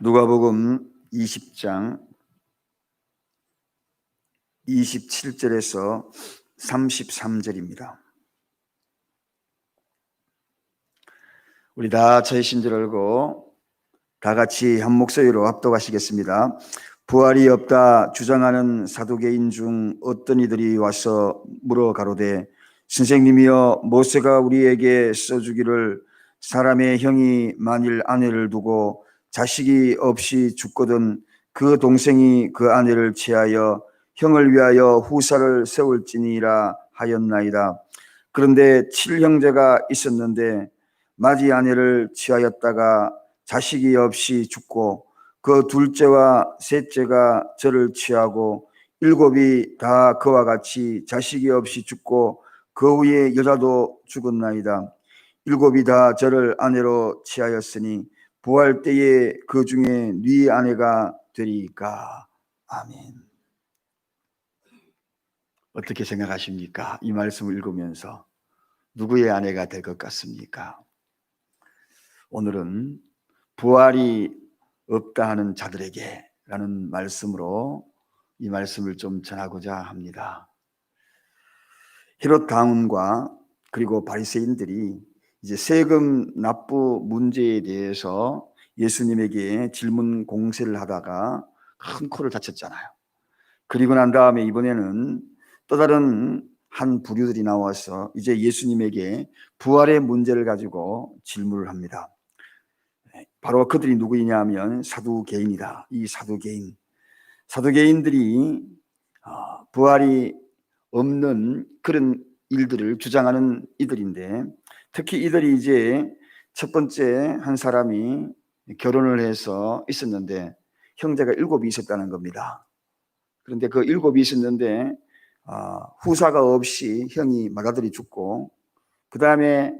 누가복음 20장 27절에서 33절입니다. 우리 다 저희 신들 알고 다 같이 한 목소리로 합독하시겠습니다. 부활이 없다 주장하는 사두개인 중 어떤 이들이 와서 물어 가로되 선생님이여 모세가 우리에게 써주기를 사람의 형이 만일 아내를 두고 자식이 없이 죽거든 그 동생이 그 아내를 취하여 형을 위하여 후사를 세울지니라 하였나이다. 그런데 7형제가 있었는데 맏이 아내를 취하였다가 자식이 없이 죽고 그 둘째와 셋째가 저를 취하고 7이 다 그와 같이 자식이 없이 죽고 그 후에 여자도 죽었나이다. 7이 다 저를 아내로 취하였으니 부활 때에 그 중에 네 아내가 되리까. 아멘. 어떻게 생각하십니까? 이 말씀을 읽으면서 누구의 아내가 될 것 같습니까? 오늘은 부활이 없다 하는 자들에게 라는 말씀으로 이 말씀을 좀 전하고자 합니다. 헤롯 왕과 그리고 바리새인들이 이제 세금 납부 문제에 대해서 예수님에게 질문 공세를 하다가 큰 코를 다쳤잖아요. 그리고 난 다음에 이번에는 또 다른 한 부류들이 나와서 이제 예수님에게 부활의 문제를 가지고 질문을 합니다. 바로 그들이 누구이냐 하면 사두개인이다. 이 사두개인들이 부활이 없는 그런 일들을 주장하는 이들인데, 특히 이들이 이제 첫 번째 한 사람이 결혼을 해서 있었는데 형제가 7이 있었다는 겁니다. 그런데 그 7이 있었는데 후사가 없이 형이 맏아들이 죽고, 그 다음에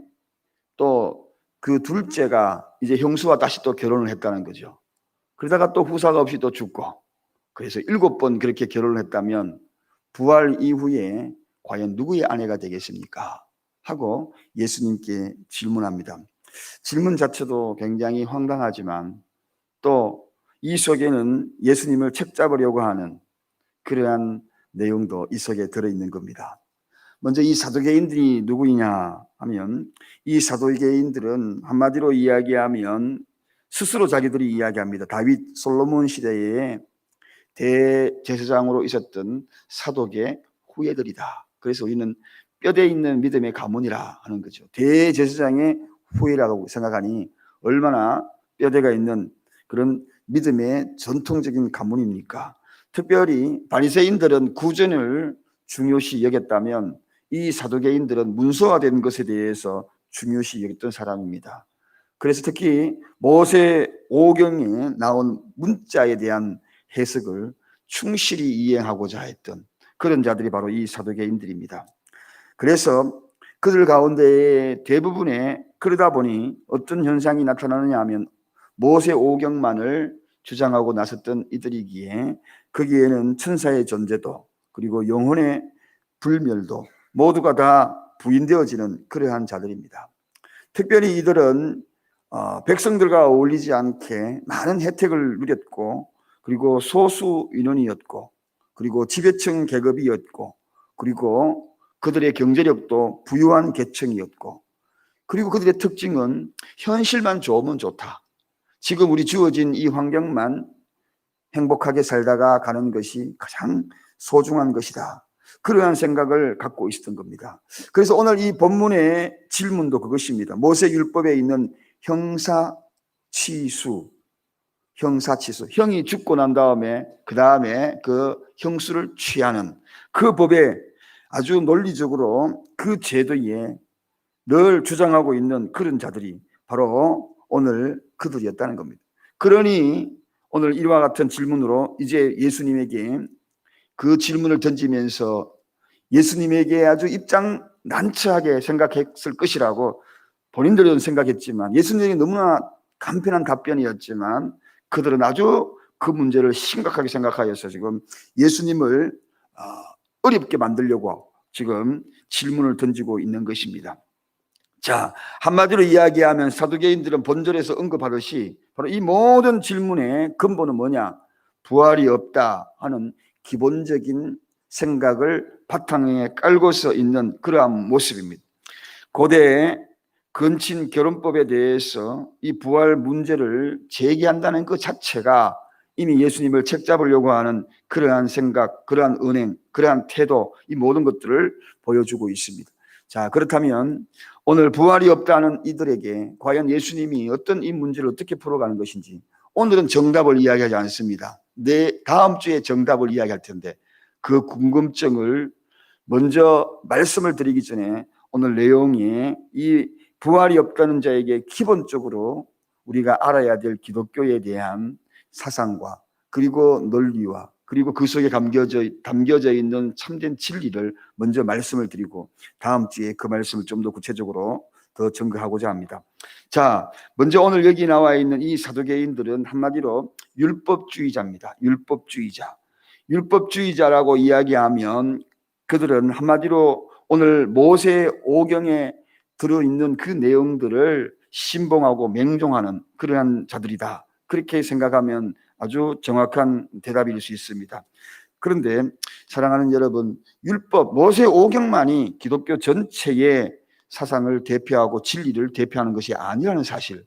또 그 둘째가 이제 형수와 다시 또 결혼을 했다는 거죠. 그러다가 또 후사가 없이 또 죽고, 그래서 7번 그렇게 결혼을 했다면 부활 이후에 과연 누구의 아내가 되겠습니까? 하고 예수님께 질문합니다. 질문 자체도 굉장히 황당하지만 또 이 속에는 예수님을 책잡으려고 하는 그러한 내용도 이 속에 들어있는 겁니다. 먼저 이 사두개인들이 누구이냐 하면, 이 사두개인들은 한마디로 이야기하면 스스로 자기들이 이야기합니다. 다윗 솔로몬 시대에 대제사장으로 있었던 사독의 후예들이다. 그래서 우리는 뼈대 있는 믿음의 가문이라 하는 거죠. 대제사장의 후예라고 생각하니 얼마나 뼈대가 있는 그런 믿음의 전통적인 가문입니까? 특별히 바리새인들은 구전을 중요시 여겼다면 이 사두개인들은 문서화된 것에 대해서 중요시 여겼던 사람입니다. 그래서 특히 모세 오경에 나온 문자에 대한 해석을 충실히 이행하고자 했던 그런 자들이 바로 이 사두개인들입니다. 그래서 그들 가운데 대부분의, 그러다 보니 어떤 현상이 나타나느냐 하면 모세 오경만을 주장하고 나섰던 이들이기에 거기에는 천사의 존재도 그리고 영혼의 불멸도 모두가 다 부인되어지는 그러한 자들입니다. 특별히 이들은 백성들과 어울리지 않게 많은 혜택을 누렸고, 그리고 소수 인원이었고, 그리고 지배층 계급이었고, 그리고 그들의 경제력도 부유한 계층이었고, 그리고 그들의 특징은 현실만 좋으면 좋다. 지금 우리 주어진 이 환경만 행복하게 살다가 가는 것이 가장 소중한 것이다. 그러한 생각을 갖고 있었던 겁니다. 그래서 오늘 이 본문의 질문도 그것입니다. 모세율법에 있는 형사치수, 형이 죽고 난 다음에 그 다음에 그 형수를 취하는 그 법에 아주 논리적으로 그 제도에 늘 주장하고 있는 그런 자들이 바로 오늘 그들이었다는 겁니다. 그러니 오늘 이와 같은 질문으로 이제 예수님에게 그 질문을 던지면서 예수님에게 아주 입장 난처하게 생각했을 것이라고 본인들은 생각했지만, 예수님에게 너무나 간편한 답변이었지만 그들은 아주 그 문제를 심각하게 생각하여서 지금 예수님을 어렵게 만들려고 지금 질문을 던지고 있는 것입니다. 자, 한마디로 이야기하면 사두개인들은 본절에서 언급하듯이 바로 이 모든 질문의 근본은 뭐냐? 부활이 없다 하는 기본적인 생각을 바탕에 깔고서 있는 그러한 모습입니다. 고대 근친 결혼법에 대해서 이 부활 문제를 제기한다는 그 자체가 이미 예수님을 책잡으려고 하는 그러한 생각, 그러한 은행, 그러한 태도, 이 모든 것들을 보여주고 있습니다. 자, 그렇다면 오늘 부활이 없다는 이들에게 과연 예수님이 어떤 이 문제를 어떻게 풀어가는 것인지, 오늘은 정답을 이야기하지 않습니다. 다음 주에 정답을 이야기할 텐데, 그 궁금증을 먼저 말씀을 드리기 전에 오늘 내용에 이 부활이 없다는 자에게 기본적으로 우리가 알아야 될 기독교에 대한 사상과 그리고 논리와 그리고 그 속에 담겨져 있는 참된 진리를 먼저 말씀을 드리고 다음 주에 그 말씀을 좀 더 구체적으로 더 증거하고자 합니다. 자, 먼저 오늘 여기 나와 있는 이 사두개인들은 한마디로 율법주의자입니다. 율법주의자라고 이야기하면 그들은 한마디로 오늘 모세 오경에 들어있는 그 내용들을 신봉하고 맹종하는 그러한 자들이다. 그렇게 생각하면 아주 정확한 대답일 수 있습니다. 그런데 사랑하는 여러분, 율법, 모세 오경만이 기독교 전체의 사상을 대표하고 진리를 대표하는 것이 아니라는 사실,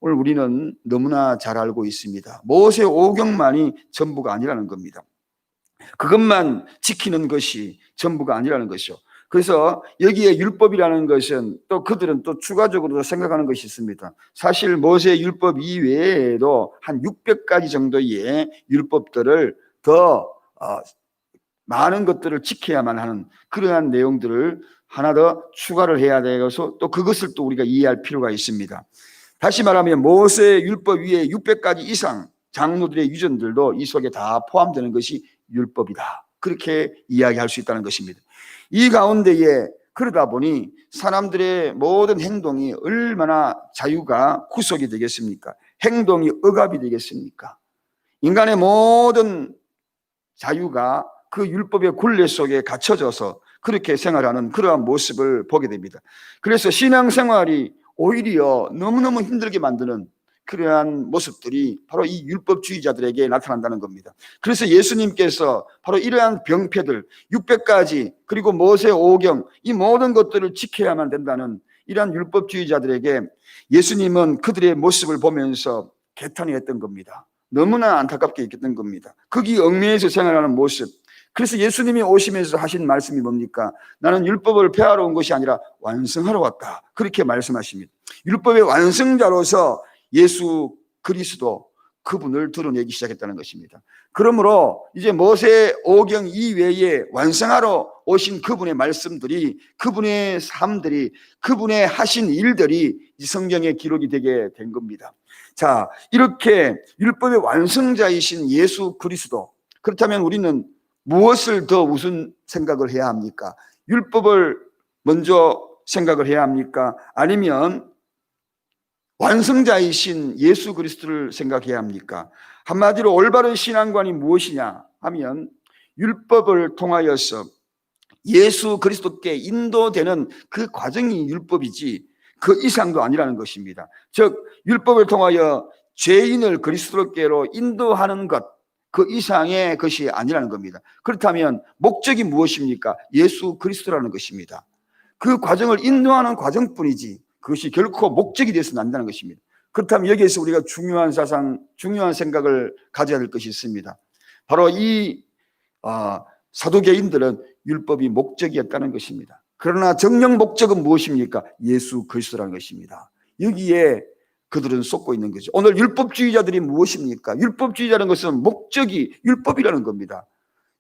오늘 우리는 너무나 잘 알고 있습니다. 모세 오경만이 전부가 아니라는 겁니다. 그것만 지키는 것이 전부가 아니라는 것이죠. 그래서 여기에 율법이라는 것은 또 그들은 또 추가적으로 생각하는 것이 있습니다. 사실 모세 율법 이외에도 한 600가지 정도의 율법들을 더 많은 것들을 지켜야만 하는 그러한 내용들을 하나 더 추가를 해야 되어서 또 그것을 또 우리가 이해할 필요가 있습니다. 다시 말하면 모세 율법 위에 600가지 이상 장로들의 유전들도 이 속에 다 포함되는 것이 율법이다. 그렇게 이야기할 수 있다는 것입니다. 이 가운데에 그러다 보니 사람들의 모든 행동이 얼마나 자유가 구속이 되겠습니까? 행동이 억압이 되겠습니까? 인간의 모든 자유가 그 율법의 굴레 속에 갇혀져서 그렇게 생활하는 그러한 모습을 보게 됩니다. 그래서 신앙생활이 오히려 너무너무 힘들게 만드는 그러한 모습들이 바로 이 율법주의자들에게 나타난다는 겁니다. 그래서 예수님께서 바로 이러한 병폐들 600가지 그리고 모세 오경 이 모든 것들을 지켜야만 된다는 이러한 율법주의자들에게 예수님은 그들의 모습을 보면서 개탄했던 겁니다. 너무나 안타깝게 있겠던 겁니다. 거기 얽매여서 생활하는 모습. 그래서 예수님이 오시면서 하신 말씀이 뭡니까? 나는 율법을 폐하러 온 것이 아니라 완성하러 왔다. 그렇게 말씀하십니다. 율법의 완성자로서 예수 그리스도 그분을 드러내기 시작했다는 것입니다. 그러므로 이제 모세 오경 이외에 완성하러 오신 그분의 말씀들이, 그분의 삶들이, 그분의 하신 일들이 성경에 기록이 되게 된 겁니다. 자, 이렇게 율법의 완성자이신 예수 그리스도, 그렇다면 우리는 무엇을 더 우선 생각을 해야 합니까? 율법을 먼저 생각을 해야 합니까? 아니면 완성자이신 예수 그리스도를 생각해야 합니까? 한마디로 올바른 신앙관이 무엇이냐 하면 율법을 통하여서 예수 그리스도께 인도되는 그 과정이 율법이지 그 이상도 아니라는 것입니다. 즉 율법을 통하여 죄인을 그리스도께로 인도하는 것, 그 이상의 것이 아니라는 겁니다. 그렇다면 목적이 무엇입니까? 예수 그리스도라는 것입니다. 그 과정을 인도하는 과정뿐이지 그것이 결코 목적이 되어서는 안 된다는 것입니다. 그렇다면 여기에서 우리가 중요한 사상, 중요한 생각을 가져야 될 것이 있습니다. 바로 이 사두개인들은 율법이 목적이었다는 것입니다. 그러나 정령 목적은 무엇입니까? 예수 그리스도라는 것입니다. 여기에 그들은 쏟고 있는 거죠. 오늘 율법주의자들이 무엇입니까? 율법주의자라는 것은 목적이 율법이라는 겁니다.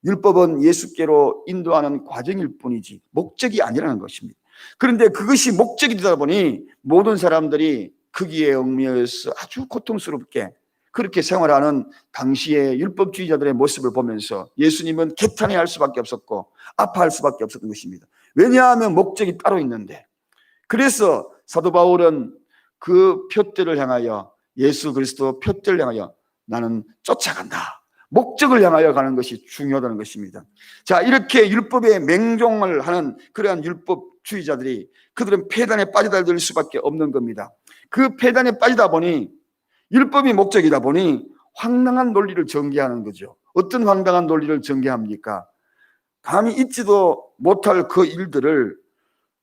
율법은 예수께로 인도하는 과정일 뿐이지 목적이 아니라는 것입니다. 그런데 그것이 목적이 되다 보니 모든 사람들이 거기에 얽매여서 아주 고통스럽게 그렇게 생활하는 당시의 율법주의자들의 모습을 보면서 예수님은 개탄해할 수밖에 없었고 아파할 수밖에 없었던 것입니다. 왜냐하면 목적이 따로 있는데. 그래서 사도 바울은 그 표대를 향하여 예수 그리스도 표대를 향하여 나는 쫓아간다. 목적을 향하여 가는 것이 중요하다는 것입니다. 자, 이렇게 율법에 맹종을 하는 그러한 율법주의자들이 그들은 폐단에 빠져들 수밖에 없는 겁니다. 그 폐단에 빠지다 보니 율법이 목적이다 보니 황당한 논리를 전개하는 거죠. 어떤 황당한 논리를 전개합니까? 감히 잊지도 못할 그 일들을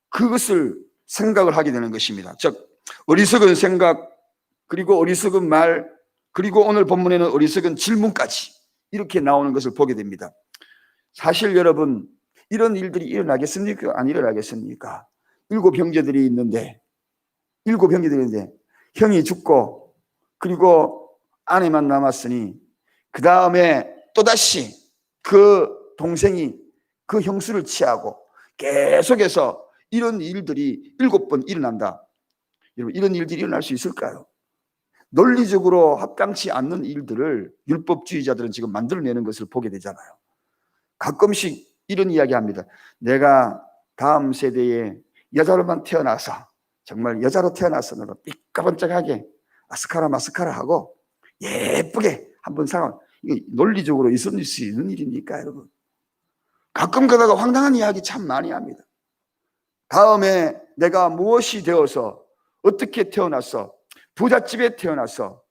그것을 생각을 하게 되는 것입니다. 즉 어리석은 생각, 그리고 어리석은 말, 그리고 오늘 본문에는 어리석은 질문까지 이렇게 나오는 것을 보게 됩니다. 사실 여러분, 이런 일들이 일어나겠습니까? 안 일어나겠습니까? 7 형제들이 있는데 형이 죽고 그리고 아내만 남았으니 그 다음에 또다시 그 동생이 그 형수를 취하고 계속해서 이런 일들이 7번 일어난다. 여러분, 이런 일들이 일어날 수 있을까요? 논리적으로 합당치 않는 일들을 율법주의자들은 지금 만들어내는 것을 보게 되잖아요. 가끔씩 이런 이야기 합니다. 내가 다음 세대에 여자로만 태어나서, 정말 여자로 태어나서 내가 삐까번쩍하게 아스카라 마스카라 하고 예쁘게 한번 살아. 이거 논리적으로 있을 수 있는 일입니까, 여러분? 가끔 가다가 황당한 이야기 참 많이 합니다. 다음에 내가 무엇이 되어서 어떻게 태어났어? 부잣집에 태어났어.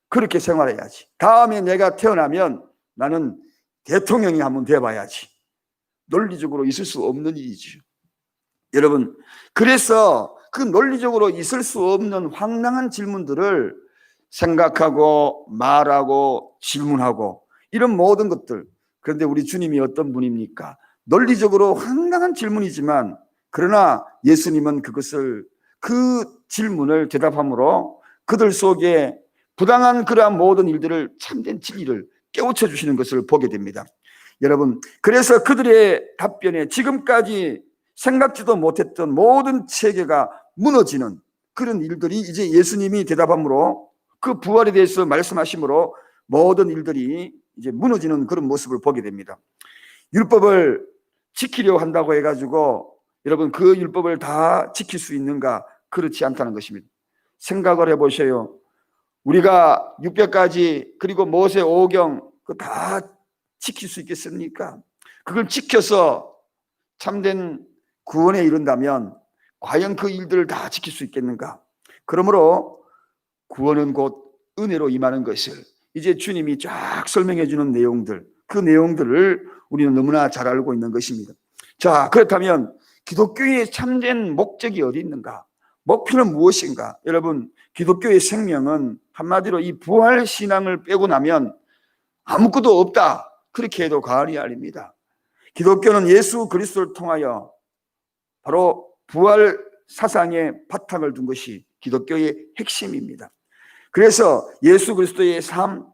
그렇게 생활해야지. 다음에 내가 태어나면 나는 대통령이 한번 돼봐야지. 논리적으로 있을 수 없는 일이죠. 여러분, 그래서 그 논리적으로 있을 수 없는 황당한 질문들을 생각하고 말하고 질문하고 이런 모든 것들. 그런데 우리 주님이 어떤 분입니까? 논리적으로 황당한 질문이지만 그러나 예수님은 그것을 그 질문을 대답함으로 그들 속에 부당한 그러한 모든 일들을 참된 진리를 깨우쳐 주시는 것을 보게 됩니다. 여러분, 그래서 그들의 답변에 지금까지 생각지도 못했던 모든 체계가 무너지는 그런 일들이 이제 예수님이 대답함으로 그 부활에 대해서 말씀하심으로 모든 일들이 이제 무너지는 그런 모습을 보게 됩니다. 율법을 지키려 한다고 해가지고 여러분 그 율법을 다 지킬 수 있는가? 그렇지 않다는 것입니다. 생각을 해보세요. 우리가 600가지 그리고 모세 5경 다 지킬 수 있겠습니까? 그걸 지켜서 참된 구원에 이른다면 과연 그 일들을 다 지킬 수 있겠는가? 그러므로 구원은 곧 은혜로 임하는 것을 이제 주님이 쫙 설명해 주는 내용들, 그 내용들을 우리는 너무나 잘 알고 있는 것입니다. 자, 그렇다면 기독교의 참된 목적이 어디 있는가? 목표는 무엇인가? 여러분, 기독교의 생명은 한마디로 이 부활 신앙을 빼고 나면 아무것도 없다. 그렇게 해도 과언이 아닙니다. 기독교는 예수 그리스도를 통하여 바로 부활 사상의 바탕을 둔 것이 기독교의 핵심입니다. 그래서 예수 그리스도의 삶,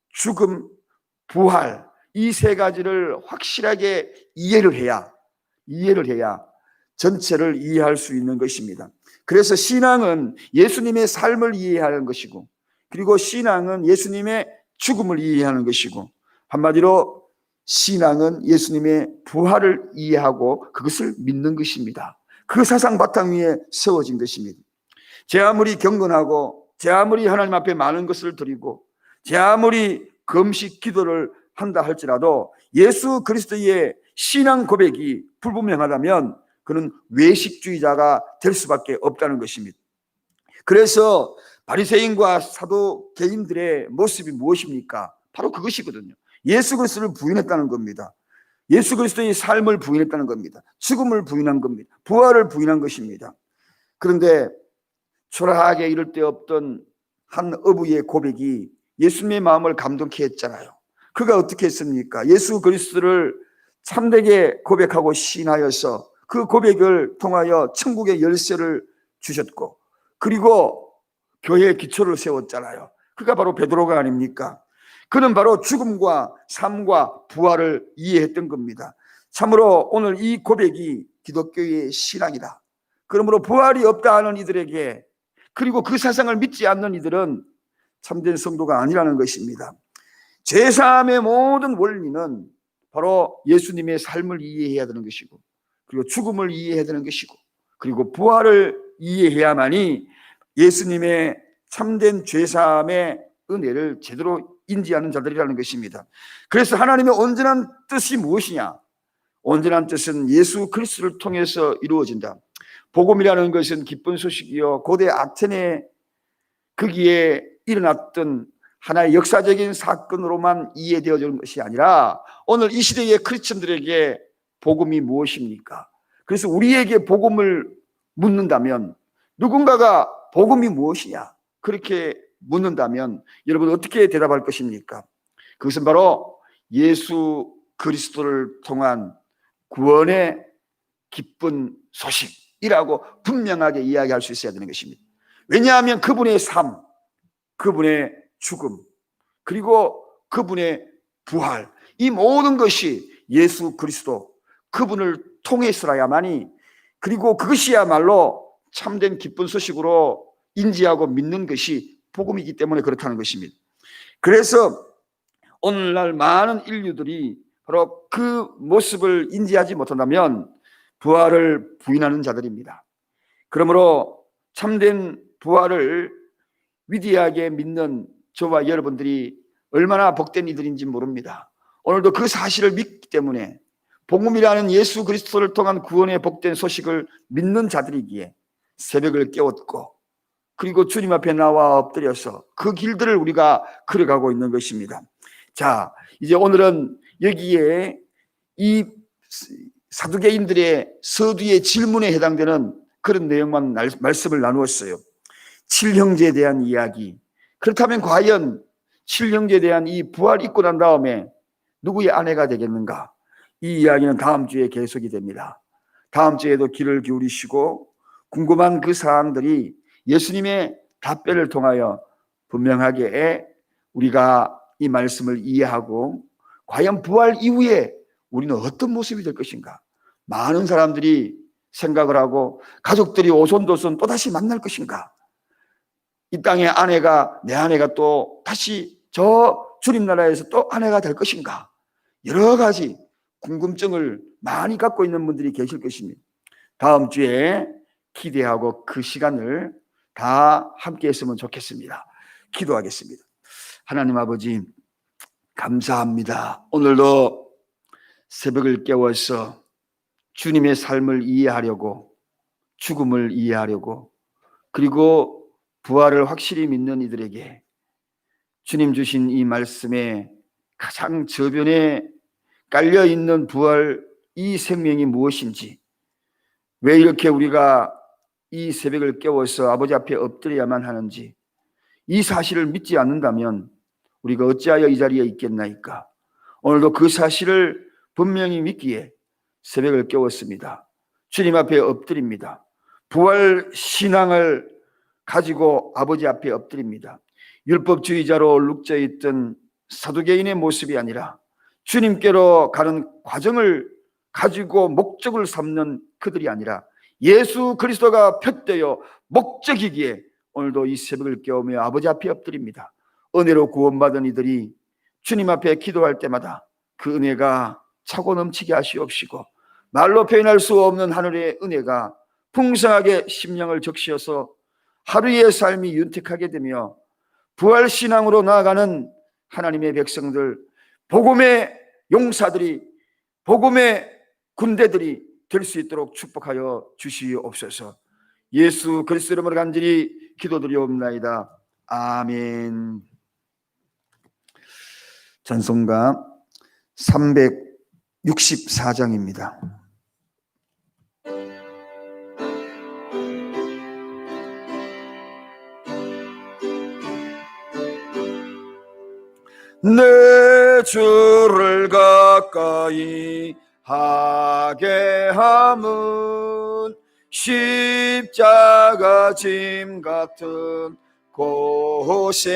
죽음, 부활 이 세 가지를 확실하게 이해를 해야 전체를 이해할 수 있는 것입니다. 그래서 신앙은 예수님의 삶을 이해하는 것이고, 그리고 신앙은 예수님의 죽음을 이해하는 것이고, 한마디로 신앙은 예수님의 부활을 이해하고 그것을 믿는 것입니다. 그 사상 바탕 위에 세워진 것입니다. 제 아무리 경건하고 제 아무리 하나님 앞에 많은 것을 드리고 제 아무리 금식 기도를 한다 할지라도 예수 그리스도의 신앙 고백이 불분명하다면 그는 외식주의자가 될 수밖에 없다는 것입니다. 그래서 바리새인과 사도개인들의 모습이 무엇입니까? 바로 그것이거든요. 예수 그리스도를 부인했다는 겁니다. 예수 그리스도의 삶을 부인했다는 겁니다. 죽음을 부인한 겁니다. 부활을 부인한 것입니다. 그런데 초라하게 이럴 데 없던 한 어부의 고백이 예수님의 마음을 감동케 했잖아요. 그가 어떻게 했습니까? 예수 그리스도를 참되게 고백하고 시인하여서 그 고백을 통하여 천국의 열쇠를 주셨고, 그리고 교회의 기초를 세웠잖아요. 그가 바로 베드로가 아닙니까? 그는 바로 죽음과 삶과 부활을 이해했던 겁니다. 참으로 오늘 이 고백이 기독교의 신앙이다. 그러므로 부활이 없다 하는 이들에게, 그리고 그 사상을 믿지 않는 이들은 참된 성도가 아니라는 것입니다. 제사함의 모든 원리는 바로 예수님의 삶을 이해해야 되는 것이고, 그리고 죽음을 이해해야 되는 것이고, 그리고 부활을 이해해야만이 예수님의 참된 죄사함의 은혜를 제대로 인지하는 자들이라는 것입니다. 그래서 하나님의 온전한 뜻이 무엇이냐? 온전한 뜻은 예수 그리스도를 통해서 이루어진다. 복음이라는 것은 기쁜 소식이요, 고대 아테네 거기에 일어났던 하나의 역사적인 사건으로만 이해되어지는 것이 아니라 오늘 이 시대의 크리스천들에게 복음이 무엇입니까? 그래서 우리에게 복음을 묻는다면, 누군가가 복음이 무엇이냐 그렇게 묻는다면 여러분 어떻게 대답할 것입니까? 그것은 바로 예수 그리스도를 통한 구원의 기쁜 소식이라고 분명하게 이야기할 수 있어야 되는 것입니다. 왜냐하면 그분의 삶, 그분의 죽음, 그리고 그분의 부활, 이 모든 것이 예수 그리스도 그분을 통해서라야만이, 그리고 그것이야말로 참된 기쁜 소식으로 인지하고 믿는 것이 복음이기 때문에 그렇다는 것입니다. 그래서 오늘날 많은 인류들이 바로 그 모습을 인지하지 못한다면 부활을 부인하는 자들입니다. 그러므로 참된 부활을 위대하게 믿는 저와 여러분들이 얼마나 복된 이들인지 모릅니다. 오늘도 그 사실을 믿기 때문에 복음이라는 예수 그리스도를 통한 구원의 복된 소식을 믿는 자들이기에 새벽을 깨웠고, 그리고 주님 앞에 나와 엎드려서 그 길들을 우리가 걸어가고 있는 것입니다. 자, 이제 오늘은 여기에 이 사두개인들의 서두의 질문에 해당되는 그런 내용만 말씀을 나누었어요. 칠형제에 대한 이야기. 그렇다면 과연 칠형제에 대한 이 부활 있고 난 다음에 누구의 아내가 되겠는가? 이 이야기는 다음 주에 계속이 됩니다. 다음 주에도 귀를 기울이시고 궁금한 그 사항들이 예수님의 답변을 통하여 분명하게 우리가 이 말씀을 이해하고 과연 부활 이후에 우리는 어떤 모습이 될 것인가? 많은 사람들이 생각을 하고 가족들이 오손도손 또다시 만날 것인가? 이 땅의 아내가, 내 아내가 또 다시 저 주님 나라에서 또 아내가 될 것인가? 여러 가지 궁금증을 많이 갖고 있는 분들이 계실 것입니다. 다음 주에 기대하고 그 시간을 다 함께 했으면 좋겠습니다. 기도하겠습니다. 하나님 아버지, 감사합니다. 오늘도 새벽을 깨워서 주님의 삶을 이해하려고, 죽음을 이해하려고, 그리고 부활을 확실히 믿는 이들에게 주님 주신 이 말씀에 가장 저변에 깔려있는 부활, 이 생명이 무엇인지, 왜 이렇게 우리가 이 새벽을 깨워서 아버지 앞에 엎드려야만 하는지, 이 사실을 믿지 않는다면 우리가 어찌하여 이 자리에 있겠나이까? 오늘도 그 사실을 분명히 믿기에 새벽을 깨웠습니다. 주님 앞에 엎드립니다. 부활 신앙을 가지고 아버지 앞에 엎드립니다. 율법주의자로 룩져 있던 사두개인의 모습이 아니라 주님께로 가는 과정을 가지고 목적을 삼는 그들이 아니라 예수 그리스도가 표되어 목적이기에 오늘도 이 새벽을 깨우며 아버지 앞에 엎드립니다. 은혜로 구원받은 이들이 주님 앞에 기도할 때마다 그 은혜가 차고 넘치게 하시옵시고, 말로 표현할 수 없는 하늘의 은혜가 풍성하게 심령을 적시어서 하루의 삶이 윤택하게 되며 부활신앙으로 나아가는 하나님의 백성들, 복음의 용사들이, 복음의 군대들이 될 수 있도록 축복하여 주시옵소서. 예수 그리스도 이름으로 간절히 기도드리옵나이다. 아멘. 찬송가 364장입니다. 내 주를 가까이 하게 함은 십자가 짐 같은 고생이라.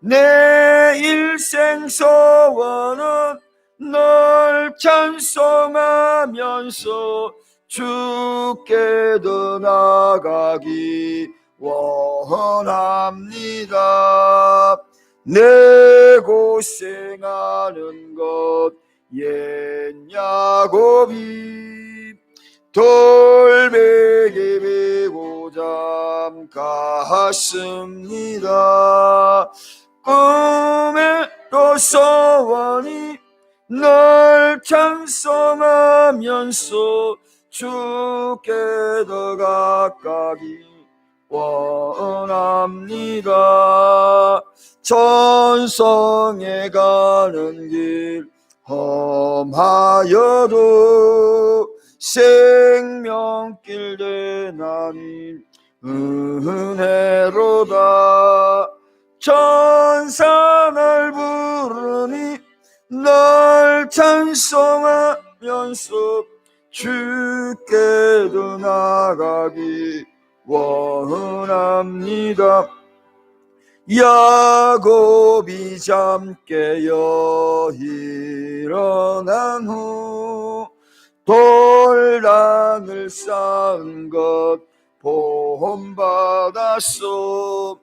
내 일생 소원은 널 찬송하면서 주께 더 나가기 원합니다. 내 고생하는 것 옛 야곱이 돌베개 베고 잠갔습니다. 꿈에도 소원이 널 찬송하면서 주께 더 가까이 원합니다. 천성에 가는 길 험하여도 생명길 되나니 은혜로다. 천사 날 부르니 널 찬송하면서 주께 더 나가기 원합니다. 야곱이 잠 깨어 일어난 후 돌당을 쌓은 것 본받았소.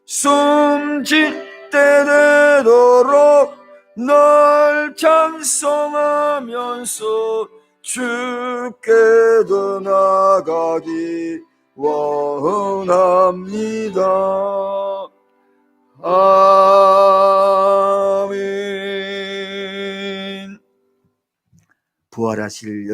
숨질 때 되도록 널 찬송하면서 주께 더 나가기 원합니다. 아멘. 부활하실